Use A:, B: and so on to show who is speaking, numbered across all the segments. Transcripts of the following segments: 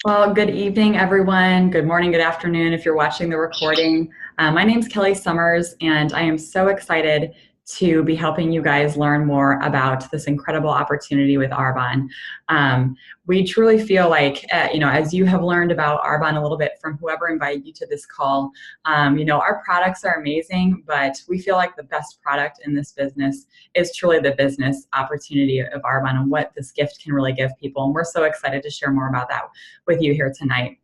A: Well, good evening, everyone. Good morning, good afternoon if you're watching the recording. My name's Kelly Summers, and I am so excited to be helping you guys learn more about this incredible opportunity with Arbonne. We truly feel like, as you have learned about Arbonne a little bit from whoever invited you to this call, our products are amazing, but we feel like the best product in this business is truly the business opportunity of Arbonne and what this gift can really give people. And we're so excited to share more about that with you here tonight.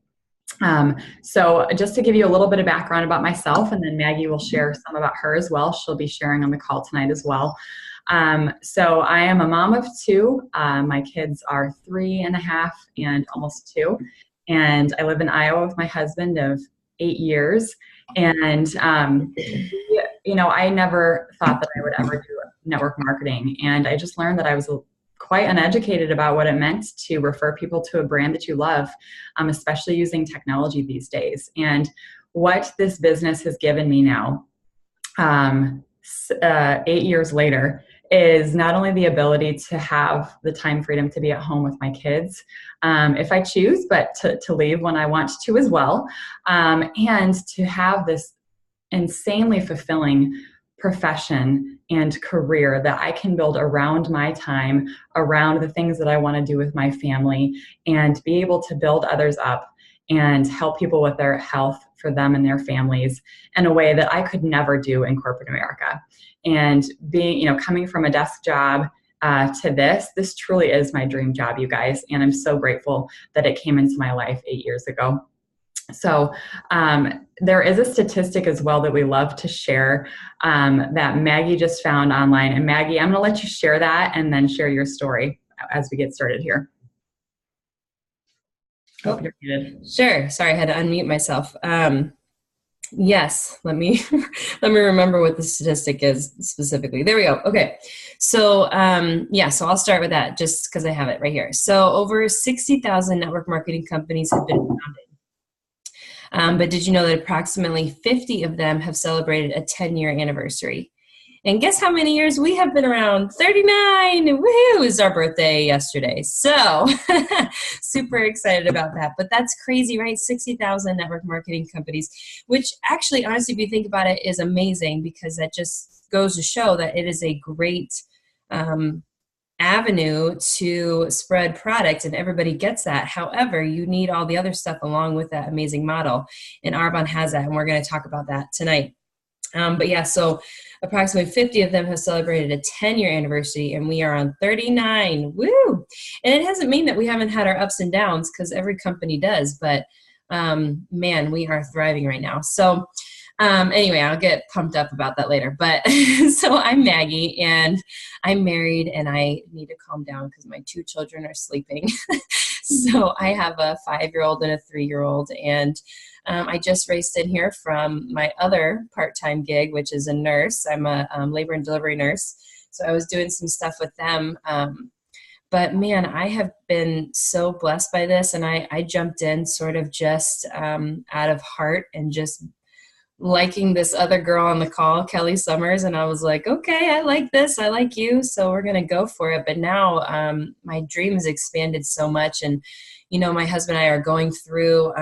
A: So just to give you a little bit of background about myself, and then Maggie will share some about her as well. She'll be sharing on the call tonight as well. So I am a mom of two. My kids are 3.5 and almost 2. And I live in Iowa with my husband of 8 years. And, I never thought that I would ever do network marketing. And I just learned that I was quite uneducated about what it meant to refer people to a brand that you love, especially using technology these days. And what this business has given me now, 8 years later, is not only the ability to have the time freedom to be at home with my kids, if I choose, but to leave when I want to as well, and to have this insanely fulfilling profession and career that I can build around my time, around the things that I want to do with my family, and be able to build others up and help people with their health for them and their families in a way that I could never do in corporate America. And being, coming from a desk job to this truly is my dream job, you guys. And I'm so grateful that it came into my life 8 years ago. So there is a statistic as well that we love to share that Maggie just found online. And Maggie, I'm going to let you share that and then share your story as we get started here.
B: Oh, you're muted. Sure. Sorry, I had to unmute myself. Yes, let me remember what the statistic is specifically. There we go. Okay. So so I'll start with that just because I have it right here. So over 60,000 network marketing companies have been founded. But did you know that approximately 50 of them have celebrated a 10-year anniversary? And guess how many years we have been around? 39! Woohoo! It was our birthday yesterday. So super excited about that. But that's crazy, right? 60,000 network marketing companies, which actually, honestly, if you think about it, is amazing because that just goes to show that it is a great avenue to spread product, and everybody gets that. However, you need all the other stuff along with that amazing model, and Arbonne has that, and we're going to talk about that tonight. But yeah, so approximately 50 of them have celebrated a 10-year anniversary, and we are on 39. Woo! And it doesn't mean that we haven't had our ups and downs, because every company does, but man, we are thriving right now. So anyway, I'll get pumped up about that later. But so I'm Maggie, and I'm married, and I need to calm down because my 2 children are sleeping. So I have a 5-year-old and a 3-year-old, and I just raced in here from my other part-time gig, which is a nurse. I'm a labor and delivery nurse. So I was doing some stuff with them. But man, I have been so blessed by this, and I jumped in sort of just out of heart and just liking this other girl on the call, Kelly Summers, and I was like, okay, I like this, I like you, so we're gonna go for it. But now my dream has expanded so much, and my husband and I are going through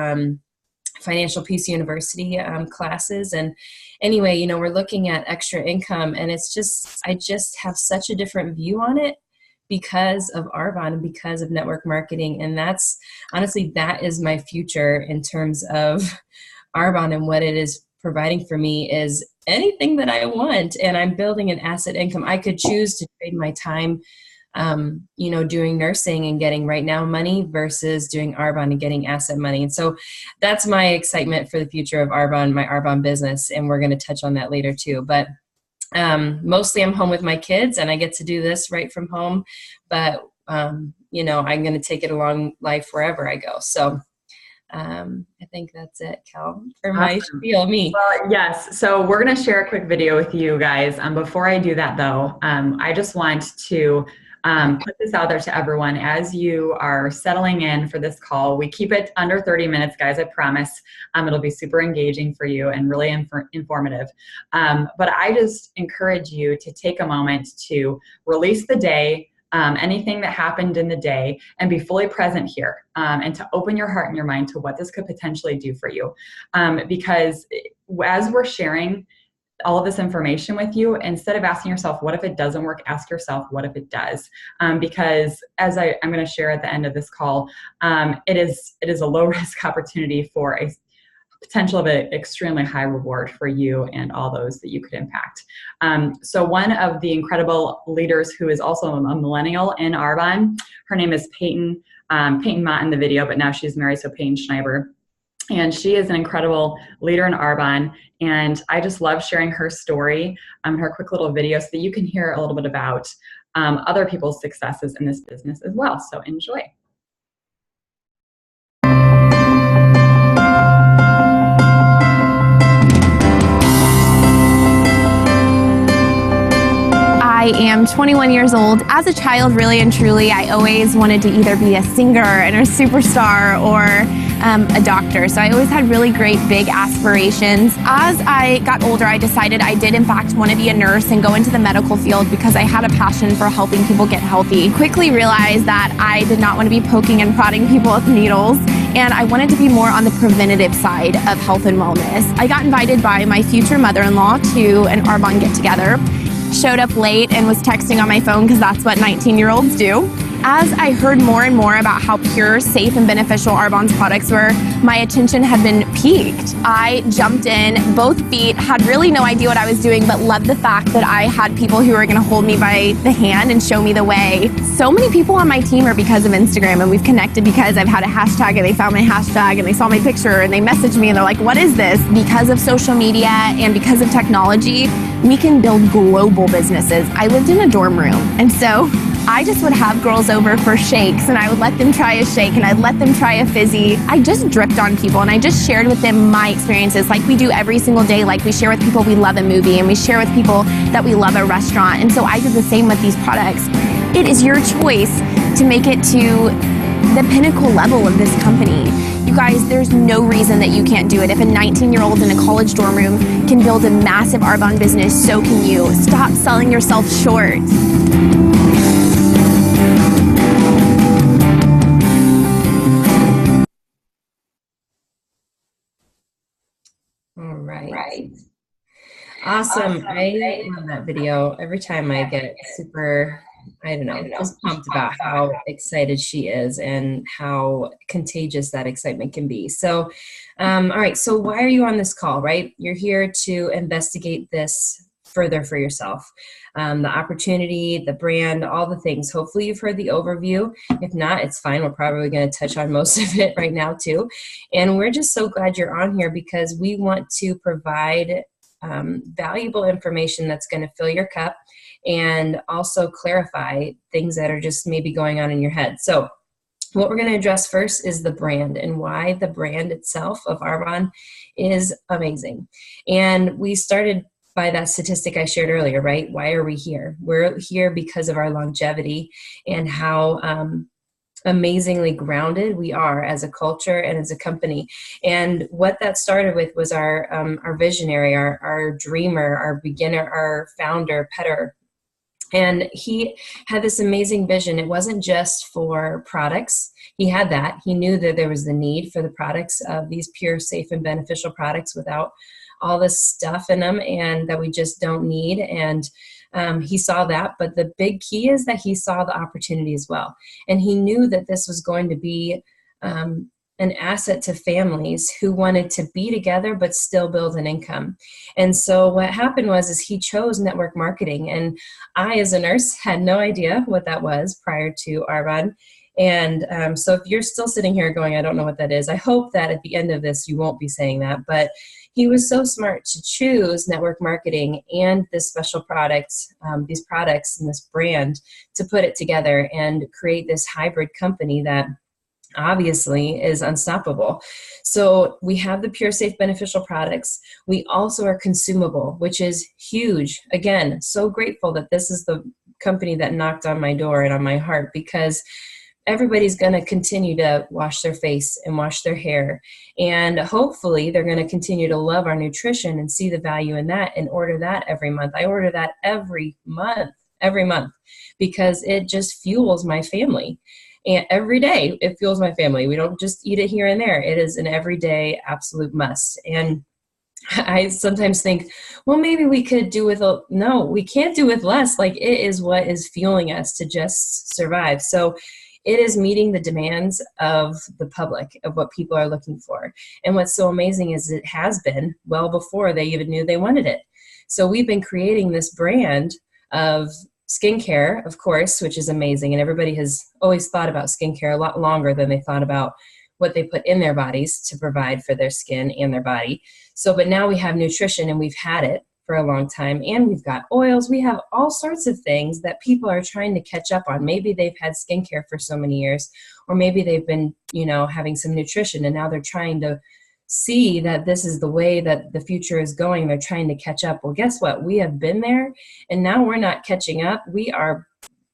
B: Financial Peace University classes, and anyway, we're looking at extra income, and it's just, I just have such a different view on it because of Arbonne and because of network marketing. And that's honestly, that is my future in terms of Arbonne, and what it is providing for me is anything that I want, and I'm building an asset income. I could choose to trade my time, doing nursing and getting right now money versus doing Arbonne and getting asset money. And so that's my excitement for the future of Arbonne, my Arbonne business, and we're going to touch on that later too. But mostly I'm home with my kids, and I get to do this right from home. But I'm going to take it along life wherever I go. So I think that's it, Cal, for my spiel, me.
A: Well, yes. So we're going to share a quick video with you guys. Before I do that, though, I just want to put this out there to everyone. As you are settling in for this call, we keep it under 30 minutes, guys, I promise. It'll be super engaging for you and really informative. But I just encourage you to take a moment to release the day, anything that happened in the day, and be fully present here, and to open your heart and your mind to what this could potentially do for you. Because as we're sharing all of this information with you, instead of asking yourself, what if it doesn't work, ask yourself, what if it does? Because as I'm going to share at the end of this call, it is a low risk opportunity for a potential of an extremely high reward for you and all those that you could impact. So one of the incredible leaders who is also a millennial in Arbonne, her name is Peyton Mott in the video, but now she's married, so Peyton Schneiber. And she is an incredible leader in Arbonne. And I just love sharing her story, her quick little video, so that you can hear a little bit about other people's successes in this business as well. So enjoy.
C: I am 21 years old. As a child, really and truly, I always wanted to either be a singer and a superstar or a doctor. So I always had really great big aspirations. As I got older, I decided I did in fact want to be a nurse and go into the medical field because I had a passion for helping people get healthy. Quickly realized that I did not want to be poking and prodding people with needles, and I wanted to be more on the preventative side of health and wellness. I got invited by my future mother-in-law to an Arbonne get-together. Showed up late and was texting on my phone because that's what 19-year-olds do. As I heard more and more about how pure, safe, and beneficial Arbonne's products were, my attention had been piqued. I jumped in, both feet, had really no idea what I was doing, but loved the fact that I had people who were going to hold me by the hand and show me the way. So many people on my team are because of Instagram, and we've connected because I've had a hashtag, and they found my hashtag, and they saw my picture, and they messaged me, and they're like, what is this? Because of social media and because of technology, we can build global businesses. I lived in a dorm room, and so I just would have girls over for shakes, and I would let them try a shake, and I'd let them try a fizzy. I just dripped on people, and I just shared with them my experiences like we do every single day, like we share with people we love a movie, and we share with people that we love a restaurant. And so I did the same with these products. It is your choice to make it to the pinnacle level of this company. You guys, there's no reason that you can't do it. If a 19-year-old in a college dorm room can build a massive Arbonne business, so can you. Stop selling yourself short.
B: All right. Awesome. I love that video. Every time I get super, I don't know, just pumped about how excited she is and how contagious that excitement can be. So, all right. So why are you on this call, right? You're here to investigate this further for yourself. The opportunity, the brand, all the things. Hopefully you've heard the overview. If not, it's fine. We're probably going to touch on most of it right now too. And we're just so glad you're on here because we want to provide valuable information that's going to fill your cup and also clarify things that are just maybe going on in your head. So what we're going to address first is the brand and why the brand itself of Arbonne is amazing. And we started by that statistic I shared earlier, right? Why are we here? We're here because of our longevity and how amazingly grounded we are as a culture and as a company. And what that started with was our visionary, our dreamer, our beginner, our founder, Petter. And he had this amazing vision. It wasn't just for products. He had that. He knew that there was the need for the products of these pure, safe, and beneficial products without all this stuff in them and that we just don't need. And he saw that. But the big key is that he saw the opportunity as well. And he knew that this was going to be an asset to families who wanted to be together but still build an income. And so what happened was he chose network marketing. And I, as a nurse, had no idea what that was prior to Arbonne. And so if you're still sitting here going, I don't know what that is, I hope that at the end of this you won't be saying that. But he was so smart to choose network marketing and this special product, these products and this brand to put it together and create this hybrid company that obviously is unstoppable. So we have the pure, safe, beneficial products. We also are consumable, which is huge. Again, so grateful that this is the company that knocked on my door and on my heart, because everybody's going to continue to wash their face and wash their hair. And hopefully they're going to continue to love our nutrition and see the value in that and order that every month. I order that every month. every month because it just fuels my family. And every day it fuels my family. We don't just eat it here and there. It is an everyday absolute must. And I sometimes think, well, maybe we could do with no, we can't do with less. Like, it is what is fueling us to just survive. So it is meeting the demands of the public, of what people are looking for. And what's so amazing is it has been well before they even knew they wanted it. So we've been creating this brand of skincare, of course, which is amazing. And everybody has always thought about skincare a lot longer than they thought about what they put in their bodies to provide for their skin and their body. So, but now we have nutrition, and we've had it for a long time, and we've got oils. We have all sorts of things that people are trying to catch up on. Maybe they've had skincare for so many years, or maybe they've been, having some nutrition, and now they're trying to see that this is the way that the future is going. They're trying to catch up. Well, guess what? We have been there, and now we're not catching up. We are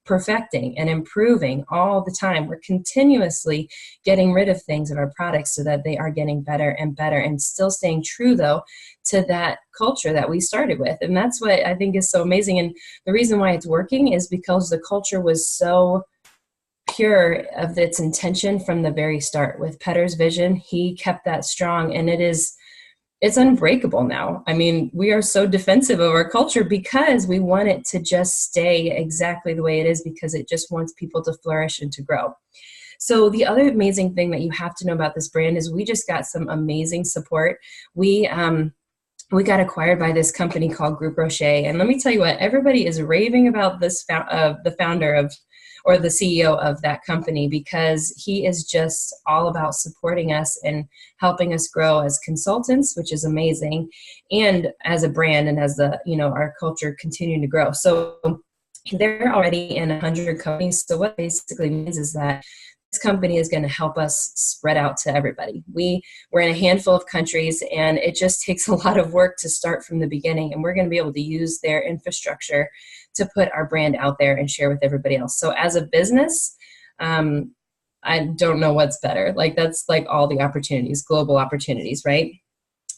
B: perfecting and improving all the time. We're continuously getting rid of things in our products so that they are getting better and better, and still staying true, though, to that culture that we started with. And that's what I think is so amazing. And the reason why it's working is because the culture was so pure of its intention from the very start. With Petter's vision, he kept that strong, and it's unbreakable now. I mean, we are so defensive of our culture because we want it to just stay exactly the way it is, because it just wants people to flourish and to grow. So the other amazing thing that you have to know about this brand is we just got some amazing support. We got acquired by this company called Group Rocher. And let me tell you what, everybody is raving about this, the founder of, or the CEO of that company, because he is just all about supporting us and helping us grow as consultants, which is amazing, and as a brand, and as our culture continuing to grow. So they're already in 100 companies. So what basically means is that this company is going to help us spread out to everybody. We're in a handful of countries, and it just takes a lot of work to start from the beginning. And we're going to be able to use their infrastructure to put our brand out there and share with everybody else. So as a business, I don't know what's better. Like, that's like all the opportunities, global opportunities, right?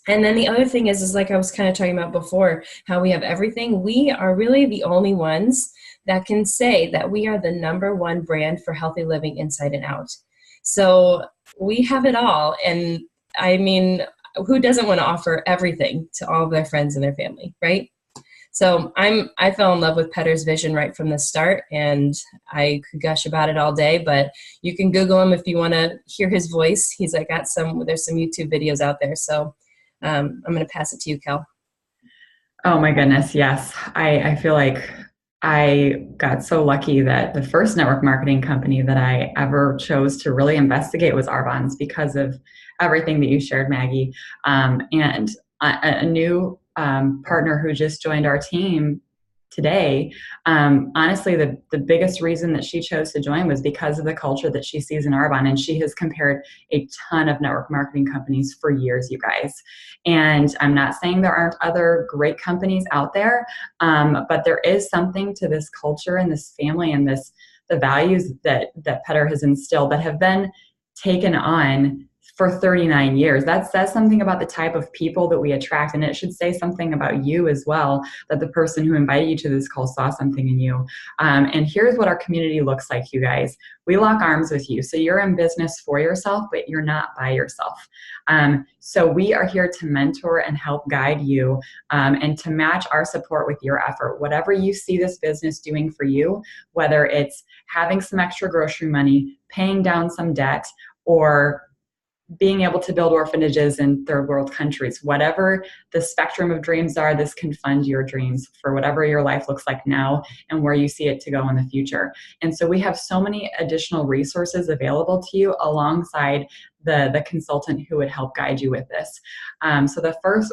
B: And then the other thing is like I was kind of talking about before, how we have everything. We are really the only ones that can say that we are the #1 brand for healthy living inside and out. So we have it all. And I mean, who doesn't want to offer everything to all of their friends and their family, right? So I fell in love with Petter's vision right from the start, and I could gush about it all day, but you can Google him if you want to hear his voice. There's some YouTube videos out there. So I'm going to pass it to you, Kel.
A: Oh my goodness, yes. I feel like I got so lucky that the first network marketing company that I ever chose to really investigate was Arbonne's, because of everything that you shared, Maggie. And a new partner who just joined our team today, honestly, the biggest reason that she chose to join was because of the culture that she sees in Arbonne. And she has compared a ton of network marketing companies for years, you guys. And I'm not saying there aren't other great companies out there, but there is something to this culture and this family and the values that Petter has instilled that have been taken on for 39 years. That says something about the type of people that we attract, and it should say something about you as well, that the person who invited you to this call saw something in you. And here's what our community looks like, you guys. We lock arms with you. So you're in business for yourself, but you're not by yourself. So we are here to mentor and help guide you, and to match our support with your effort. Whatever you see this business doing for you, whether it's having some extra grocery money, paying down some debt, or being able to build orphanages in third world countries, whatever the spectrum of dreams are, this can fund your dreams for whatever your life looks like now and where you see it to go in the future. And so we have so many additional resources available to you alongside the consultant who would help guide you with this. So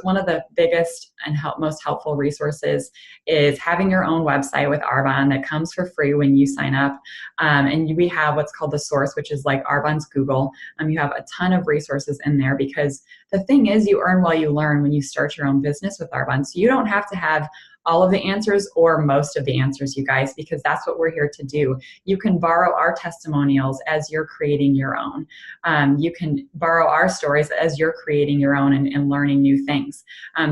A: one of the biggest and most helpful resources is having your own website with Arbonne that comes for free when you sign up. And we have what's called the source, which is like Arbonne's Google. You have a ton of resources in there, because the thing is, you earn while you learn when you start your own business with Arbonne. So you don't have to have all of the answers or most of the answers, you guys, because that's what we're here to do. You can borrow our testimonials as you're creating your own. You can borrow our stories as you're creating your own and learning new things.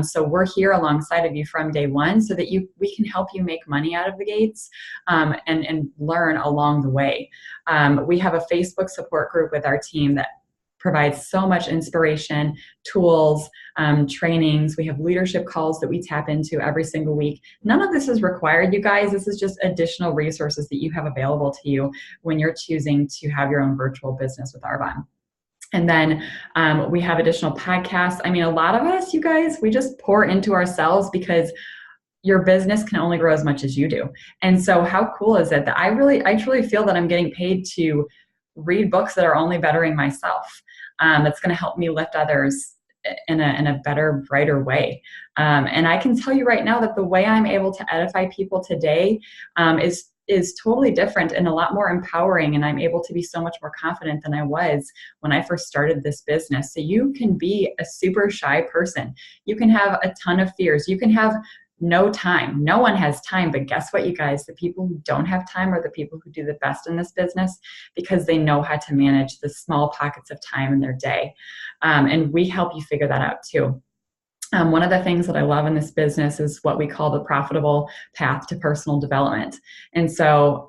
A: So we're here alongside of you from day one so that we can help you make money out of the gates and learn along the way. We have a Facebook support group with our team that provides so much inspiration, tools, trainings. We have leadership calls that we tap into every single week. None of this is required, you guys. This is just additional resources that you have available to you when you're choosing to have your own virtual business with Arbonne. And then we have additional podcasts. I mean, a lot of us, you guys, we just pour into ourselves because your business can only grow as much as you do. And so how cool is it that I truly feel that I'm getting paid to read books that are only bettering myself. That's going to help me lift others in a better, brighter way. And I can tell you right now that the way I'm able to edify people today is totally different and a lot more empowering. And I'm able to be so much more confident than I was when I first started this business. So you can be a super shy person. You can have a ton of fears. You can have no time. No one has time, but guess what, you guys? The people who don't have time are the people who do the best in this business because they know how to manage the small pockets of time in their day. And we help you figure that out too. One of the things that I love in this business is what we call the profitable path to personal development. And so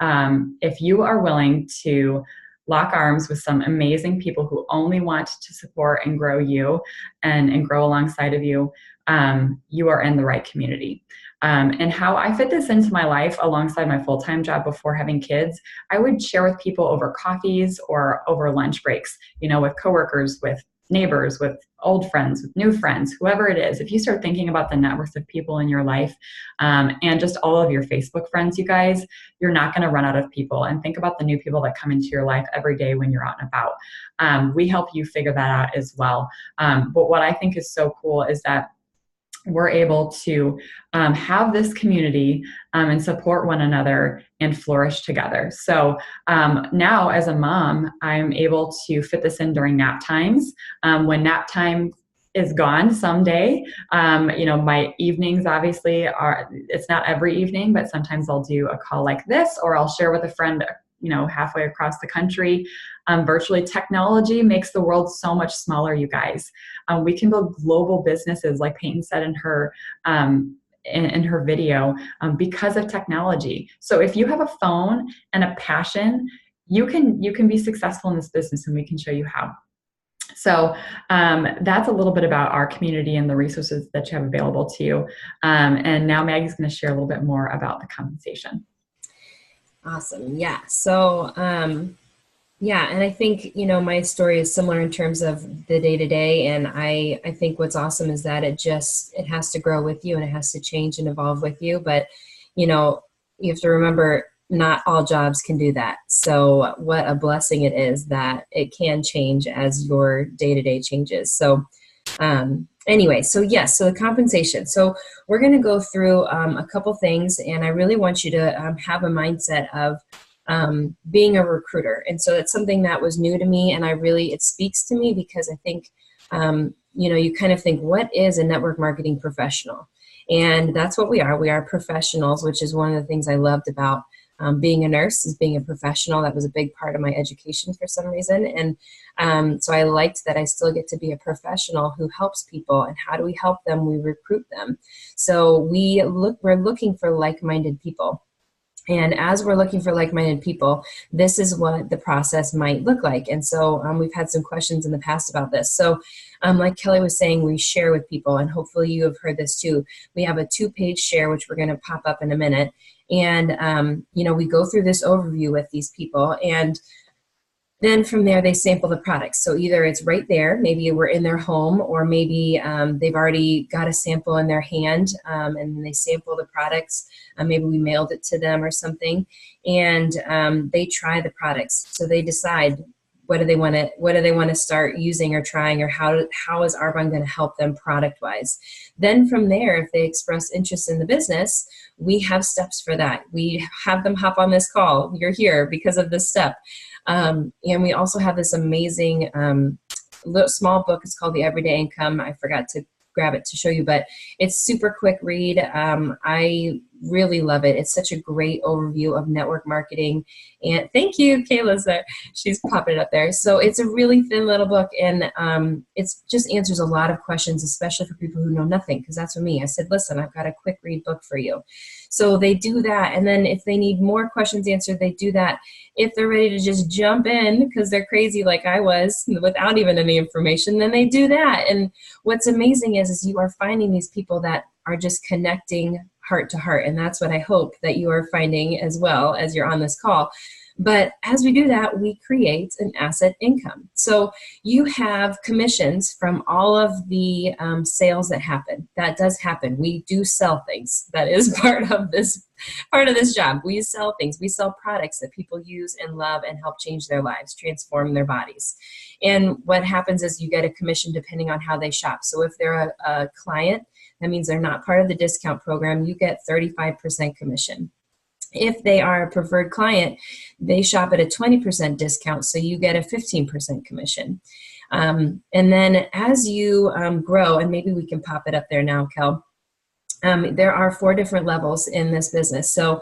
A: if you are willing to lock arms with some amazing people who only want to support and grow you and grow alongside of you, you are in the right community. And how I fit this into my life alongside my full-time job before having kids, I would share with people over coffees or over lunch breaks, with coworkers, with neighbors, with old friends, with new friends, whoever it is. If you start thinking about the networks of people in your life and just all of your Facebook friends, you guys, you're not going to run out of people. And think about the new people that come into your life every day when you're out and about. We help you figure that out as well. But what I think is so cool is that we're able to have this community and support one another and flourish together. So now as a mom, I'm able to fit this in during nap times. When nap time is gone someday, my evenings obviously it's not every evening, but sometimes I'll do a call like this, or I'll share with a friend halfway across the country. Virtually, technology makes the world so much smaller, you guys. We can build global businesses, like Peyton said in her video, because of technology. So if you have a phone and a passion, you can be successful in this business, and we can show you how. So that's a little bit about our community and the resources that you have available to you. And now Maggie's going to share a little bit more about the compensation.
B: Awesome. Yeah. So, and I think, my story is similar in terms of the day-to-day. And I think what's awesome is that it has to grow with you and it has to change and evolve with you. But, you have to remember not all jobs can do that. So what a blessing it is that it can change as your day-to-day changes. So, anyway, so yes, so the compensation. So we're going to go through a couple things, and I really want you to have a mindset of being a recruiter. And so that's something that was new to me, and it speaks to me because I think, you kind of think, what is a network marketing professional? And that's what we are. We are professionals, which is one of the things I loved about being a nurse, is being a professional. That was a big part of my education for some reason. And so I liked that I still get to be a professional who helps people. And how do we help them? We recruit them. So we're looking for like-minded people. And as we're looking for like-minded people, this is what the process might look like. And so we've had some questions in the past about this. So like Kelly was saying, we share with people, and hopefully you have heard this too. We have a 2-page share, which we're going to pop up in a minute. And, we go through this overview with these people, and then from there, they sample the products. So either it's right there, maybe we're in their home, or maybe they've already got a sample in their hand, and they sample the products. Maybe we mailed it to them or something, and they try the products. So they decide what do they want to start using or trying, or how is Arbonne going to help them product wise. Then from there, if they express interest in the business, we have steps for that. We have them hop on this call. You're here because of this step. And we also have this amazing small book. It's called The Everyday Income. I forgot to grab it to show you, but it's super quick read. I really love it. It's such a great overview of network marketing. And thank you, Kayla's there. She's popping it up there. So it's a really thin little book, and it just answers a lot of questions, especially for people who know nothing, because that's what me. I said, listen, I've got a quick read book for you. So they do that, and then if they need more questions answered, they do that. If they're ready to just jump in because they're crazy like I was without even any information, then they do that. And what's amazing is you are finding these people that are just connecting heart to heart. And that's what I hope that you are finding as well as you're on this call. But as we do that, we create an asset income. So you have commissions from all of the sales that happen. That does happen. We do sell things. That is part of this job. We sell things. We sell products that people use and love and help change their lives, transform their bodies. And what happens is you get a commission depending on how they shop. So if they're a client, that means they're not part of the discount program, you get 35% commission. If they are a preferred client, they shop at a 20% discount, so you get a 15% commission. And then as you grow, and maybe we can pop it up there now, Kel, there are 4 different levels in this business. So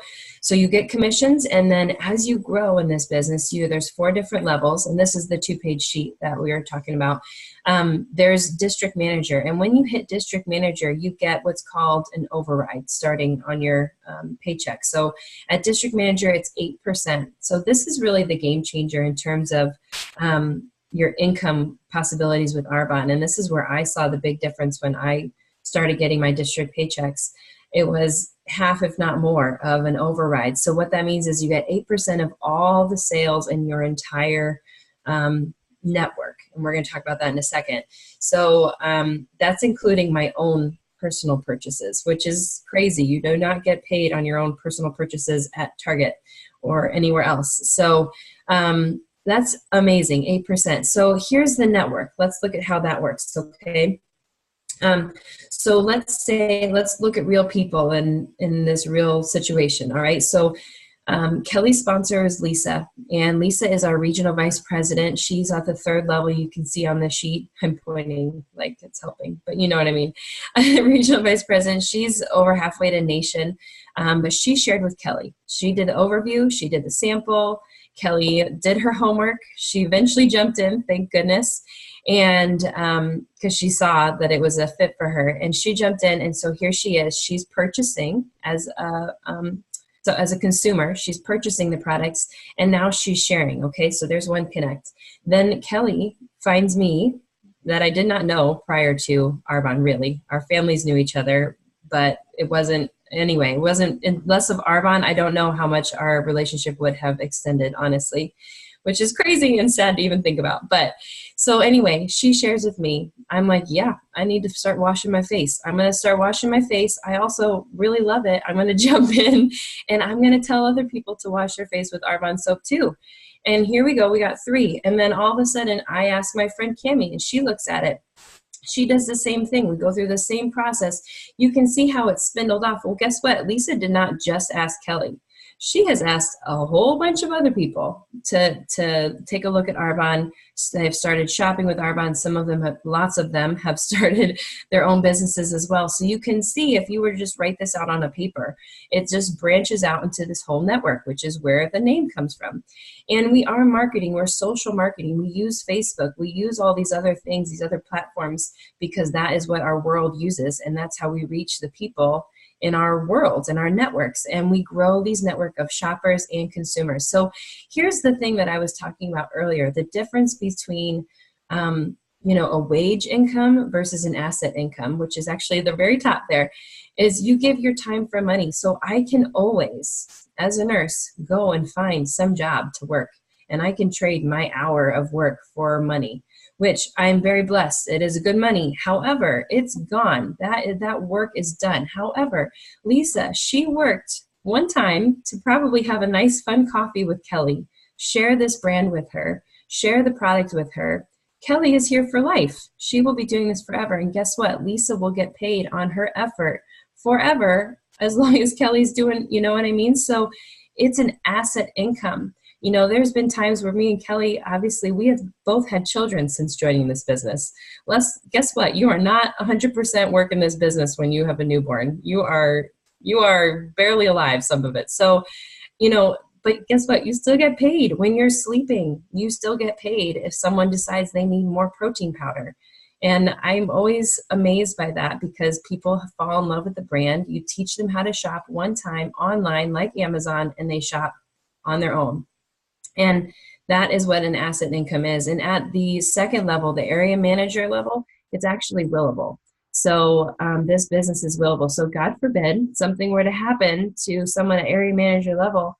B: you get commissions, and then as you grow in this business, there's 4 different levels, and this is the 2-page sheet that we were talking about. There's district manager, and when you hit district manager, you get what's called an override starting on your paycheck. So at district manager, it's 8%. So this is really the game changer in terms of your income possibilities with Arbonne, and this is where I saw the big difference when I started getting my district paychecks. It was half, if not more, of an override. So what that means is you get 8% of all the sales in your entire network. And we're going to talk about that in a second. So that's including my own personal purchases, which is crazy. You do not get paid on your own personal purchases at Target or anywhere else. So that's amazing, 8%. So here's the network. Let's look at how that works, okay? So let's look at real people in this real situation. All right. So Kelly's sponsor is Lisa, and Lisa is our regional vice president. She's at the 3rd level. You can see on the sheet, I'm pointing like it's helping, but you know what I mean. Regional vice president. She's over halfway to nation, but she shared with Kelly. She did the overview. She did the sample. Kelly did her homework. She eventually jumped in, thank goodness. And because she saw that it was a fit for her, and she jumped in, and so here she is. She's purchasing as a consumer. She's purchasing the products, and now she's sharing. Okay, so there's one connect. Then Kelly finds me that I did not know prior to Arbonne. Really, our families knew each other, but it wasn't. Anyway, it wasn't less of Arbonne. I don't know how much our relationship would have extended, honestly, which is crazy and sad to even think about. But so anyway, she shares with me. I'm like, yeah, I need to start washing my face. I'm going to start washing my face. I also really love it. I'm going to jump in, and I'm going to tell other people to wash their face with Arbonne soap too. And here we go. We got 3. And then all of a sudden I ask my friend Cammie, and she looks at it. She does the same thing. We go through the same process. You can see how it's spindled off. Well, guess what? Lisa did not just ask Kelly. She has asked a whole bunch of other people to take a look at Arbonne. They've started shopping with Arbonne. Some of them lots of them have started their own businesses as well. So you can see, if you were to just write this out on a paper, it just branches out into this whole network, which is where the name comes from. And we are marketing. We're social marketing. We use Facebook. We use all these other things, these other platforms, because that is what our world uses. And that's how we reach the people in our worlds and our networks, and we grow these network of shoppers and consumers. So here's the thing that I was talking about earlier, the difference between a wage income versus an asset income, which is actually the very top there, is you give your time for money. So I can always, as a nurse, go and find some job to work, and I can trade my hour of work for money, which I'm very blessed. It is good money. However, it's gone. That work is done. However, Lisa, she worked one time to probably have a nice, fun coffee with Kelly, share this brand with her, share the product with her. Kelly is here for life. She will be doing this forever. And guess what? Lisa will get paid on her effort forever, as long as Kelly's doing, you know what I mean? So it's an asset income. There's been times where me and Kelly, obviously, we have both had children since joining this business. Guess what? You are not 100% working this business when you have a newborn. You are barely alive, some of it. So, but guess what? You still get paid when you're sleeping. You still get paid if someone decides they need more protein powder. And I'm always amazed by that because people fall in love with the brand. You teach them how to shop one time online like Amazon, and they shop on their own. And that is what an asset income is. And at the second level, the area manager level, it's actually willable. So this business is willable. So God forbid something were to happen to someone at area manager level,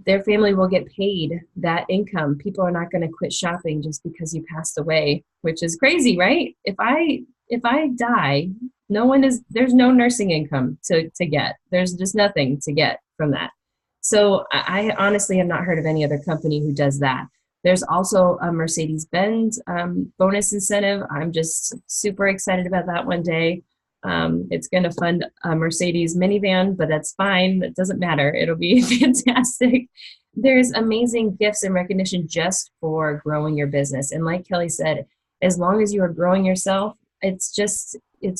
B: their family will get paid that income. People are not going to quit shopping just because you passed away, which is crazy, right? If I die, there's no nursing income to get. There's just nothing to get from that. So I honestly have not heard of any other company who does that. There's also a Mercedes-Benz bonus incentive. I'm just super excited about that one day. It's going to fund a Mercedes minivan, but that's fine. That doesn't matter. It'll be fantastic. There's amazing gifts and recognition just for growing your business. And like Kelly said, as long as you are growing yourself, it's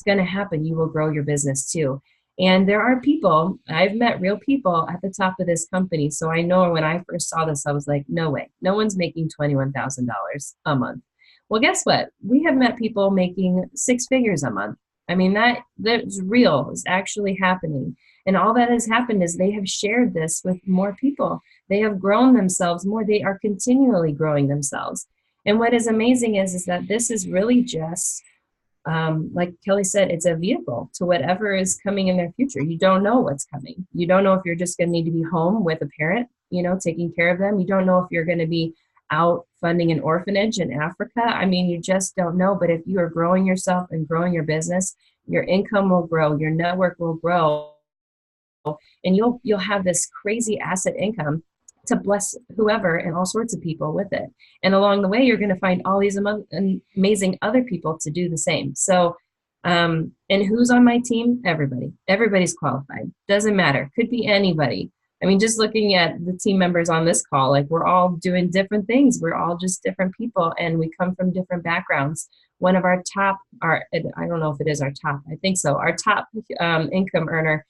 B: going to happen. You will grow your business too. And there are people, I've met real people at the top of this company. So I know when I first saw this, I was like, no way, no one's making $21,000 a month. Well, guess what? We have met people making 6 figures a month. I mean, that's real. It's actually happening. And all that has happened is they have shared this with more people. They have grown themselves more. They are continually growing themselves. And what is amazing is that this is really just, like Kelly said, it's a vehicle to whatever is coming in their future. You don't know what's coming. You don't know if you're just going to need to be home with a parent, taking care of them. You don't know if you're going to be out funding an orphanage in Africa. I mean, you just don't know. But if you are growing yourself and growing your business, your income will grow, your network will grow, and you'll have this crazy asset income to bless whoever and all sorts of people with it. And along the way, you're going to find all these amazing other people to do the same. So, and who's on my team? Everybody. Everybody's qualified. Doesn't matter. Could be anybody. I mean, just looking at the team members on this call, like we're all doing different things. We're all just different people, and we come from different backgrounds. One of I don't know if it is our top, I think so, our top income earner,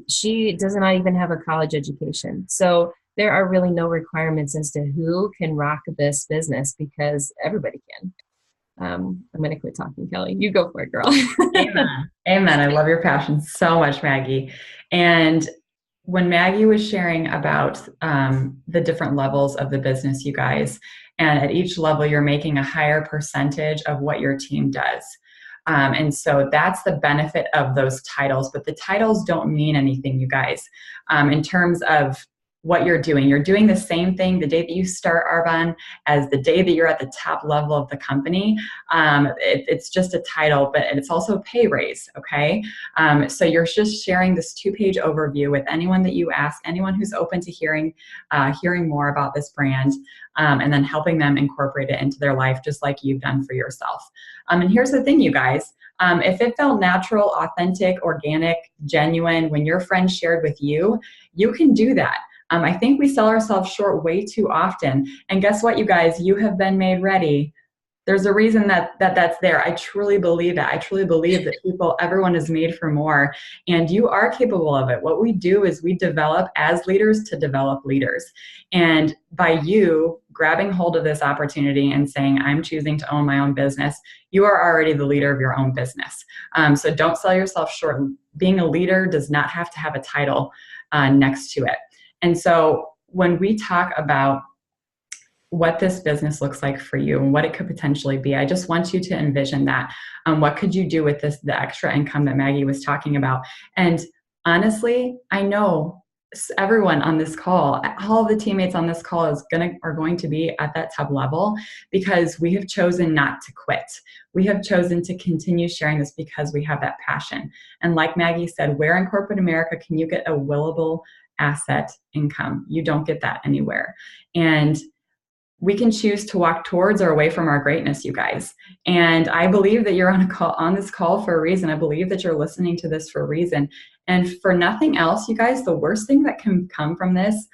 B: she does not even have a college education. So there are really no requirements as to who can rock this business because everybody can. I'm going to quit talking, Kelly. You go for it, girl.
A: Amen. Amen. I love your passion so much, Maggie. And when Maggie was sharing about the different levels of the business, you guys, and at each level, you're making a higher percentage of what your team does. And so that's the benefit of those titles, but the titles don't mean anything, you guys, in terms of what you're doing. You're doing the same thing the day that you start Arbonne as the day that you're at the top level of the company. It's just a title, but it's also a pay raise, okay? So you're just sharing this 2-page overview with anyone that you ask, anyone who's open to hearing more about this brand, and then helping them incorporate it into their life just like you've done for yourself. And here's the thing, you guys. If it felt natural, authentic, organic, genuine, when your friend shared with you, you can do that. I think we sell ourselves short way too often. And guess what, you guys? You have been made ready. There's a reason that's there. I truly believe that. I truly believe that everyone is made for more, and you are capable of it. What we do is we develop as leaders to develop leaders. And by you grabbing hold of this opportunity and saying, I'm choosing to own my own business, you are already the leader of your own business. So don't sell yourself short. Being a leader does not have to have a title next to it. And so when we talk about what this business looks like for you and what it could potentially be, I just want you to envision that. What could you do with the extra income that Maggie was talking about? And honestly, I know everyone on this call, all the teammates on this call are going to be at that top level because we have chosen not to quit. We have chosen to continue sharing this because we have that passion. And like Maggie said, where in corporate America can you get a willable asset income? You don't get that anywhere. And we can choose to walk towards or away from our greatness, you guys. And I believe that you're on this call for a reason. I believe that you're listening to this for a reason. And for nothing else, you guys, the worst thing that can come from this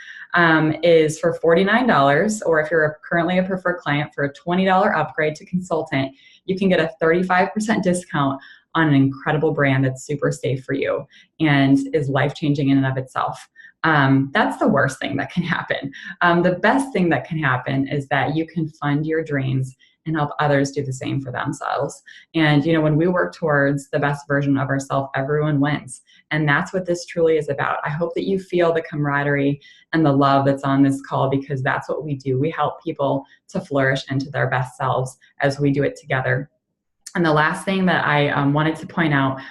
A: is for $49, or if you're currently a preferred client, for a $20 upgrade to consultant, you can get a 35% discount on an incredible brand that's super safe for you and is life-changing in and of itself. That's the worst thing that can happen. The best thing that can happen is that you can fund your dreams and help others do the same for themselves. And when we work towards the best version of ourselves, everyone wins. And that's what this truly is about. I hope that you feel the camaraderie and the love that's on this call, because that's what we do. We help people to flourish into their best selves as we do it together. And the last thing that I wanted to point out,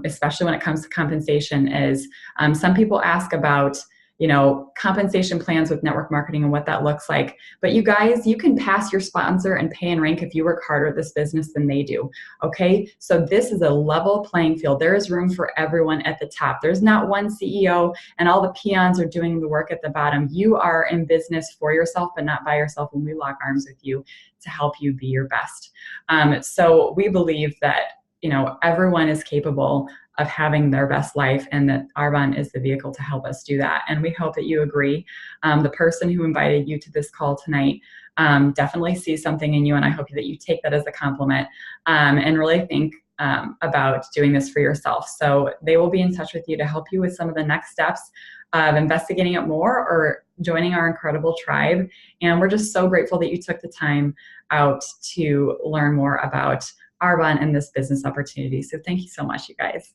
A: especially when it comes to compensation, is some people ask about compensation plans with network marketing and what that looks like. But you guys, you can pass your sponsor and pay and rank if you work harder at this business than they do. Okay, so this is a level playing field. There is room for everyone at the top. There's not one CEO and all the peons are doing the work at the bottom. You are in business for yourself, but not by yourself, when we lock arms with you to help you be your best. So we believe that everyone is capable of having their best life, and that Arbonne is the vehicle to help us do that. And we hope that you agree. The person who invited you to this call tonight definitely sees something in you, and I hope that you take that as a compliment and really think about doing this for yourself. So they will be in touch with you to help you with some of the next steps of investigating it more or joining our incredible tribe. And we're just so grateful that you took the time out to learn more about Arbonne and this business opportunity. So thank you so much, you guys.